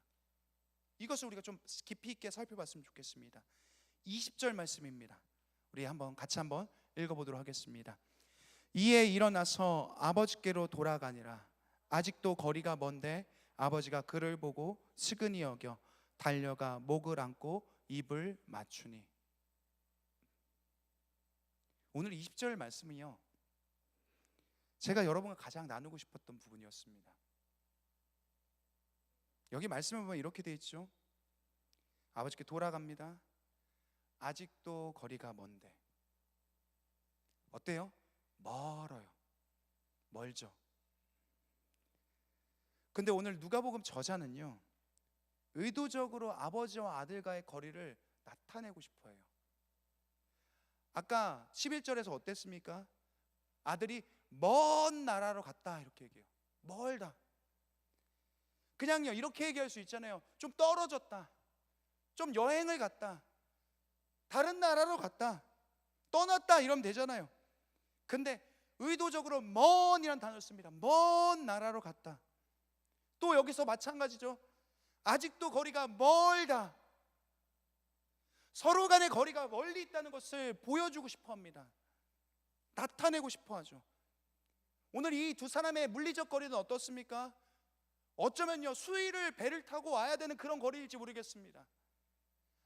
이것을 우리가 좀 깊이 있게 살펴봤으면 좋겠습니다. 20절 말씀입니다. 우리 같이 한번 읽어보도록 하겠습니다. 이에 일어나서 아버지께로 돌아가니라. 아직도 거리가 먼데 아버지가 그를 보고 측은히 여겨 달려가 목을 안고 입을 맞추니. 오늘 20절 말씀이요, 제가 여러분과 가장 나누고 싶었던 부분이었습니다. 여기 말씀을 보면 이렇게 되어 있죠. 아버지께 돌아갑니다. 아직도 거리가 먼데. 어때요? 멀어요. 멀죠. 근데 오늘 누가복음 저자는요, 의도적으로 아버지와 아들과의 거리를 나타내고 싶어 해요. 아까 11절에서 어땠습니까? 아들이 먼 나라로 갔다 이렇게 얘기해요. 멀다. 그냥요 이렇게 얘기할 수 있잖아요. 좀 떨어졌다, 좀 여행을 갔다, 다른 나라로 갔다, 떠났다 이러면 되잖아요. 근데 의도적으로 먼이란 단어를 씁니다. 먼 나라로 갔다. 또 여기서 마찬가지죠. 아직도 거리가 멀다. 서로 간의 거리가 멀리 있다는 것을 보여주고 싶어 합니다. 나타내고 싶어 하죠. 오늘 이 두 사람의 물리적 거리는 어떻습니까? 어쩌면요 수일을 배를 타고 와야 되는 그런 거리일지 모르겠습니다.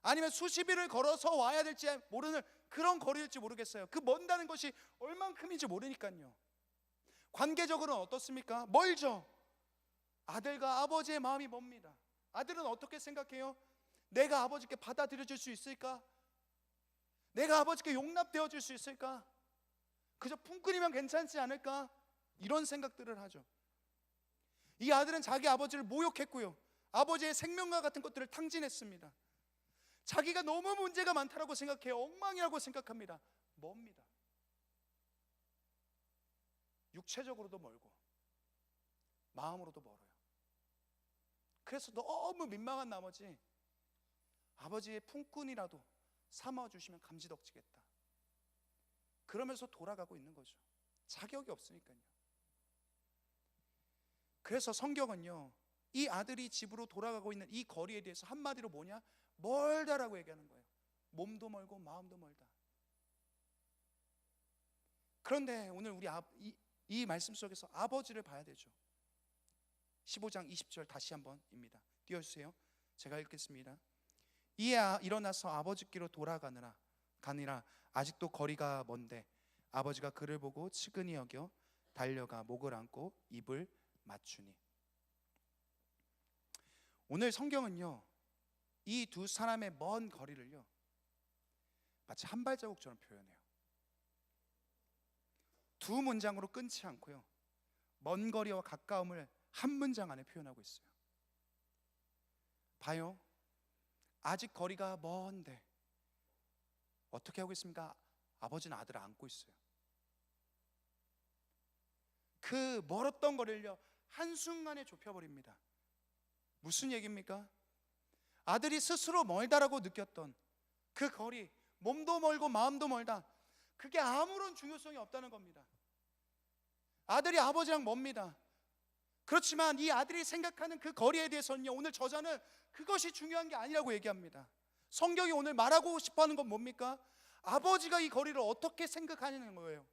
아니면 수십 일을 걸어서 와야 될지 모르는 그런 거리일지 모르겠어요. 그 먼다는 것이 얼만큼인지 모르니까요. 관계적으로는 어떻습니까? 멀죠. 아들과 아버지의 마음이 멉니다. 아들은 어떻게 생각해요? 내가 아버지께 받아들여질 수 있을까? 내가 아버지께 용납되어질 수 있을까? 그저 품꾼이면 괜찮지 않을까? 이런 생각들을 하죠. 이 아들은 자기 아버지를 모욕했고요, 아버지의 생명과 같은 것들을 탕진했습니다. 자기가 너무 문제가 많다라고 생각해요. 엉망이라고 생각합니다. 멉니다. 육체적으로도 멀고 마음으로도 멀어요. 그래서 너무 민망한 나머지 아버지의 품꾼이라도 삼아주시면 감지덕지겠다, 그러면서 돌아가고 있는 거죠. 자격이 없으니까요. 그래서 성경은요, 이 아들이 집으로 돌아가고 있는 이 거리에 대해서 한마디로 뭐냐? 멀다라고 얘기하는 거예요. 몸도 멀고 마음도 멀다. 그런데 오늘 우리 이 말씀 속에서 아버지를 봐야 되죠. 15장 20절 다시 한번입니다. 띄워주세요. 제가 읽겠습니다. 이에 일어나서 아버지께로 돌아가니라. 아직도 거리가 먼데 아버지가 그를 보고 측은히 여겨 달려가 목을 안고 입을 맞추니. 오늘 성경은요, 이 두 사람의 먼 거리를요 마치 한 발자국처럼 표현해요. 두 문장으로 끊지 않고요, 먼 거리와 가까움을 한 문장 안에 표현하고 있어요. 봐요. 아직 거리가 먼데 어떻게 하고 있습니까? 아버지는 아들을 안고 있어요. 그 멀었던 거리를요 한순간에 좁혀버립니다. 무슨 얘기입니까? 아들이 스스로 멀다라고 느꼈던 그 거리, 몸도 멀고 마음도 멀다, 그게 아무런 중요성이 없다는 겁니다. 아들이 아버지랑 멉니다. 그렇지만 이 아들이 생각하는 그 거리에 대해서는요, 오늘 저자는 그것이 중요한 게 아니라고 얘기합니다. 성경이 오늘 말하고 싶어하는 건 뭡니까? 아버지가 이 거리를 어떻게 생각하냐는 거예요.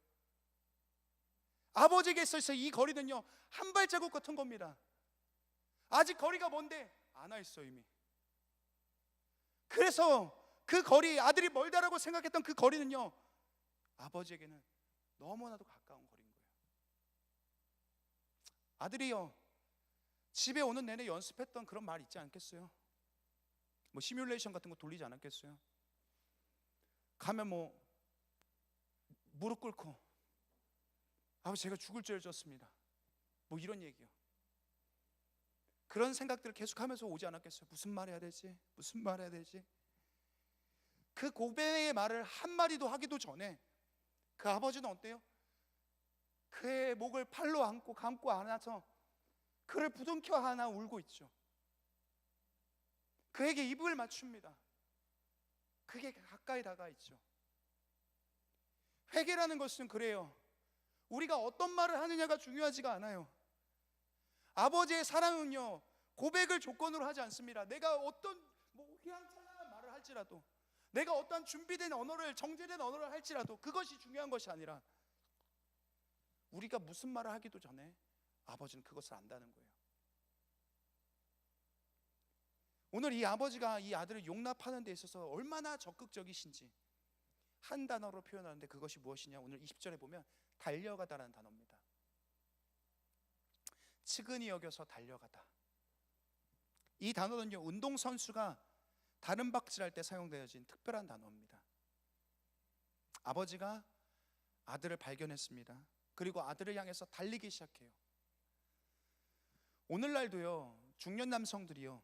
아버지에게 있어서 이 거리는요 한 발자국 같은 겁니다. 아직 거리가 먼데 안와 있어 이미. 그래서 그 거리, 아들이 멀다라고 생각했던 그 거리는요 아버지에게는 너무나도 가까운 거리인 거예요. 아들이요 집에 오는 내내 연습했던 그런 말 있지 않겠어요? 뭐 시뮬레이션 같은 거 돌리지 않았겠어요? 가면 뭐 무릎 꿇고 아버지 제가 죽을 죄를 졌습니다, 뭐 이런 얘기요. 그런 생각들을 계속하면서 오지 않았겠어요? 무슨 말 해야 되지? 무슨 말 해야 되지? 그 고백의 말을 한마디도 하기도 전에 그 아버지는 어때요? 그의 목을 팔로 안고 감고 안아서 그를 부둥켜 안아 울고 있죠. 그에게 입을 맞춥니다. 그게 가까이 다가와 있죠. 회개라는 것은 그래요. 우리가 어떤 말을 하느냐가 중요하지가 않아요. 아버지의 사랑은요 고백을 조건으로 하지 않습니다. 내가 어떤 휘황찬란한 말을 할지라도, 내가 어떤 준비된 언어를, 정제된 언어를 할지라도 그것이 중요한 것이 아니라 우리가 무슨 말을 하기도 전에 아버지는 그것을 안다는 거예요. 오늘 이 아버지가 이 아들을 용납하는 데 있어서 얼마나 적극적이신지 한 단어로 표현하는데 그것이 무엇이냐, 오늘 20절에 보면 달려가다라는 단어입니다. 측은히 여겨서 달려가다. 이 단어는요 운동선수가 다른 박질할 때 사용되어진 특별한 단어입니다. 아버지가 아들을 발견했습니다. 그리고 아들을 향해서 달리기 시작해요. 오늘날도요 중년 남성들이요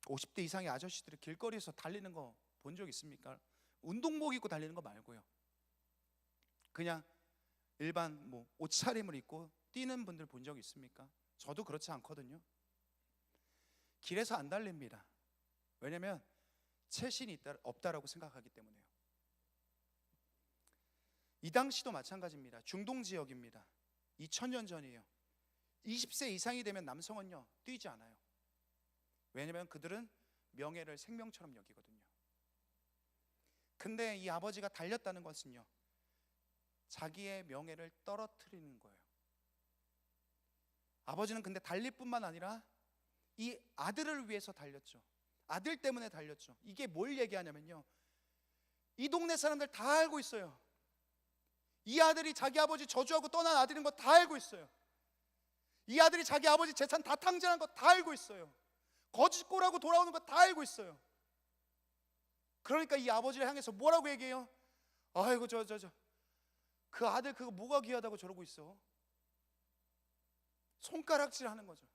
50대 이상의 아저씨들이 길거리에서 달리는 거 본 적 있습니까? 운동복 입고 달리는 거 말고요, 그냥 일반 옷차림을 입고 뛰는 분들 본 적 있습니까? 저도 그렇지 않거든요. 길에서 안 달립니다. 왜냐하면 체신이 없다라고 생각하기 때문에요. 이 당시도 마찬가지입니다. 중동 지역입니다. 2000년 전이에요. 20세 이상이 되면 남성은요 뛰지 않아요. 왜냐하면 그들은 명예를 생명처럼 여기거든요. 근데 이 아버지가 달렸다는 것은요 자기의 명예를 떨어뜨리는 거예요. 아버지는 근데 달릴 뿐만 아니라 이 아들을 위해서 달렸죠. 아들 때문에 달렸죠. 이게 뭘 얘기하냐면요, 이 동네 사람들 다 알고 있어요. 이 아들이 자기 아버지 저주하고 떠난 아들인 거 다 알고 있어요. 이 아들이 자기 아버지 재산 다 탕진한 거 다 알고 있어요. 거짓골하고 돌아오는 거 다 알고 있어요. 그러니까 이 아버지를 향해서 뭐라고 얘기해요? 아이고 그 아들 그거 뭐가 귀하다고 저러고 있어. 손가락질 하는 거죠.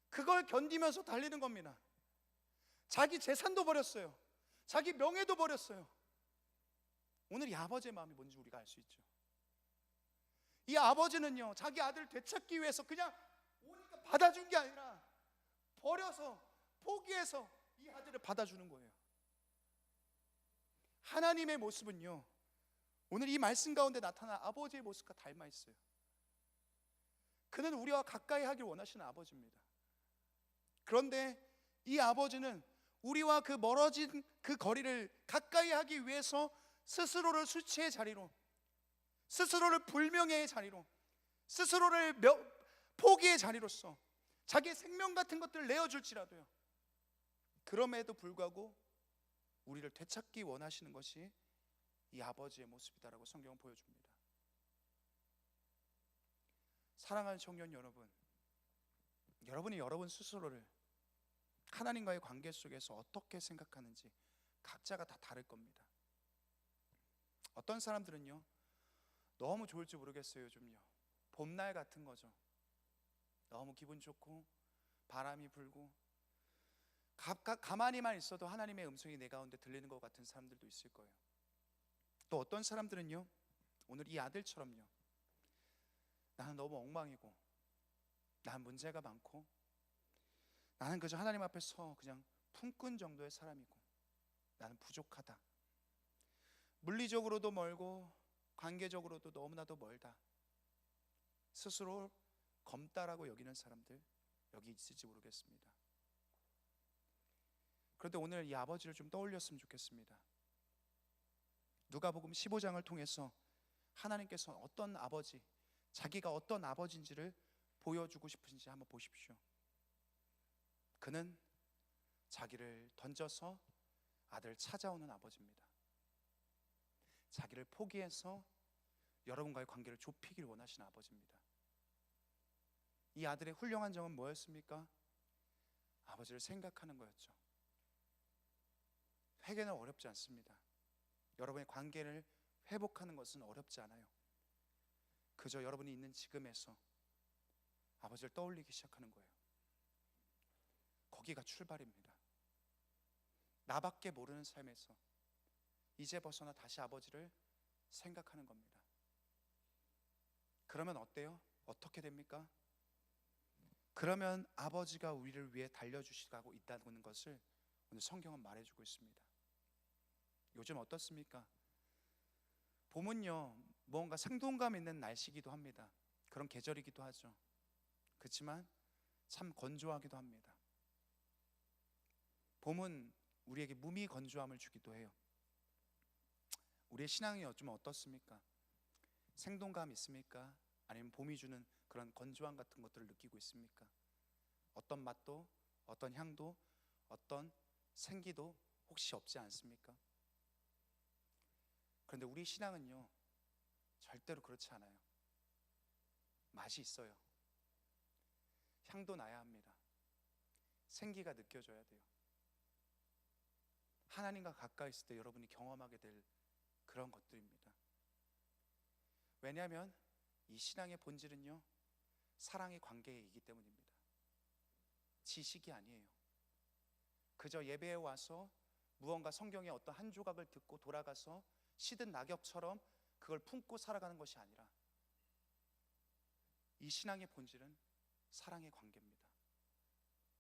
그걸 견디면서 달리는 겁니다. 자기 재산도 버렸어요. 자기 명예도 버렸어요. 오늘 이 아버지의 마음이 뭔지 우리가 알 수 있죠. 이 아버지는요 자기 아들을 되찾기 위해서 그냥 오니까 받아준 게 아니라 버려서 포기해서 이 아들을 받아주는 거예요. 하나님의 모습은요 오늘 이 말씀 가운데 나타난 아버지의 모습과 닮아 있어요. 그는 우리와 가까이 하길 원하시는 아버지입니다. 그런데 이 아버지는 우리와 그 멀어진 그 거리를 가까이 하기 위해서 스스로를 수치의 자리로, 스스로를 불명예의 자리로, 스스로를 포기의 자리로서 자기의 생명 같은 것들을 내어줄지라도요 그럼에도 불구하고 우리를 되찾기 원하시는 것이 이 아버지의 모습이다라고 성경은 보여줍니다. 사랑하는 청년 여러분, 여러분이 여러분 스스로를 하나님과의 관계 속에서 어떻게 생각하는지 각자가 다 다를 겁니다. 어떤 사람들은요 너무 좋을지 모르겠어요. 요즘요 봄날 같은 거죠. 너무 기분 좋고 바람이 불고 가만히만 있어도 하나님의 음성이 내 가운데 들리는 것 같은 사람들도 있을 거예요. 또 어떤 사람들은요, 오늘 이 아들처럼요, 나는 너무 엉망이고 나는 문제가 많고 나는 그저 하나님 앞에서 그냥 품꾼 정도의 사람이고 나는 부족하다, 물리적으로도 멀고 관계적으로도 너무나도 멀다, 스스로 검다라고 여기는 사람들 여기 있을지 모르겠습니다. 그런데 오늘 이 아버지를 좀 떠올렸으면 좋겠습니다. 누가복음 15장을 통해서 하나님께서 어떤 아버지, 자기가 어떤 아버지인지를 보여주고 싶으신지 한번 보십시오. 그는 자기를 던져서 아들을 찾아오는 아버지입니다. 자기를 포기해서 여러분과의 관계를 좁히기를 원하시는 아버지입니다. 이 아들의 훌륭한 점은 뭐였습니까? 아버지를 생각하는 거였죠. 회개는 어렵지 않습니다. 여러분의 관계를 회복하는 것은 어렵지 않아요. 그저 여러분이 있는 지금에서 아버지를 떠올리기 시작하는 거예요. 거기가 출발입니다. 나밖에 모르는 삶에서 이제 벗어나 다시 아버지를 생각하는 겁니다. 그러면 어때요? 어떻게 됩니까? 그러면 아버지가 우리를 위해 달려주시고 있다는 것을 오늘 성경은 말해주고 있습니다. 요즘 어떻습니까? 봄은요, 뭔가 생동감 있는 날씨기도 합니다. 그런 계절이기도 하죠. 그렇지만 참 건조하기도 합니다. 봄은 우리에게 무미 건조함을 주기도 해요. 우리의 신앙이 요즘 어떻습니까? 생동감 있습니까? 아니면 봄이 주는 그런 건조함 같은 것들을 느끼고 있습니까? 어떤 맛도, 어떤 향도, 어떤 생기도 혹시 없지 않습니까? 그런데 우리 신앙은요, 절대로 그렇지 않아요. 맛이 있어요. 향도 나야 합니다. 생기가 느껴져야 돼요. 하나님과 가까이 있을 때 여러분이 경험하게 될 그런 것들입니다. 왜냐하면 이 신앙의 본질은요, 사랑의 관계이기 때문입니다. 지식이 아니에요. 그저 예배에 와서 무언가 성경의 어떤 한 조각을 듣고 돌아가서 시든 낙엽처럼 그걸 품고 살아가는 것이 아니라 이 신앙의 본질은 사랑의 관계입니다.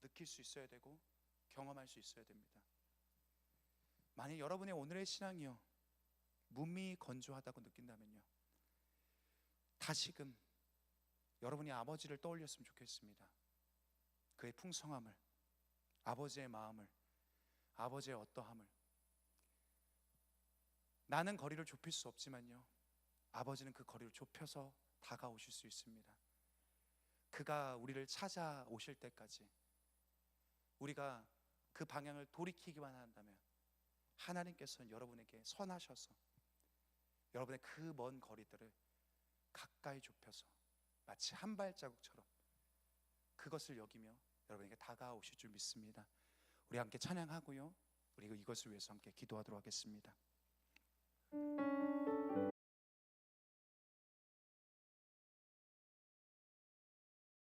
느낄 수 있어야 되고 경험할 수 있어야 됩니다. 만약 여러분의 오늘의 신앙이요, 무미 건조하다고 느낀다면요, 다시금 여러분이 아버지를 떠올렸으면 좋겠습니다. 그의 풍성함을, 아버지의 마음을, 아버지의 어떠함을. 나는 거리를 좁힐 수 없지만요, 아버지는 그 거리를 좁혀서 다가오실 수 있습니다. 그가 우리를 찾아오실 때까지 우리가 그 방향을 돌이키기만 한다면 하나님께서는 여러분에게 선하셔서 여러분의 그 먼 거리들을 가까이 좁혀서 마치 한 발자국처럼 그것을 여기며 여러분에게 다가오실 줄 믿습니다. 우리 함께 찬양하고요, 우리 이것을 위해서 함께 기도하도록 하겠습니다.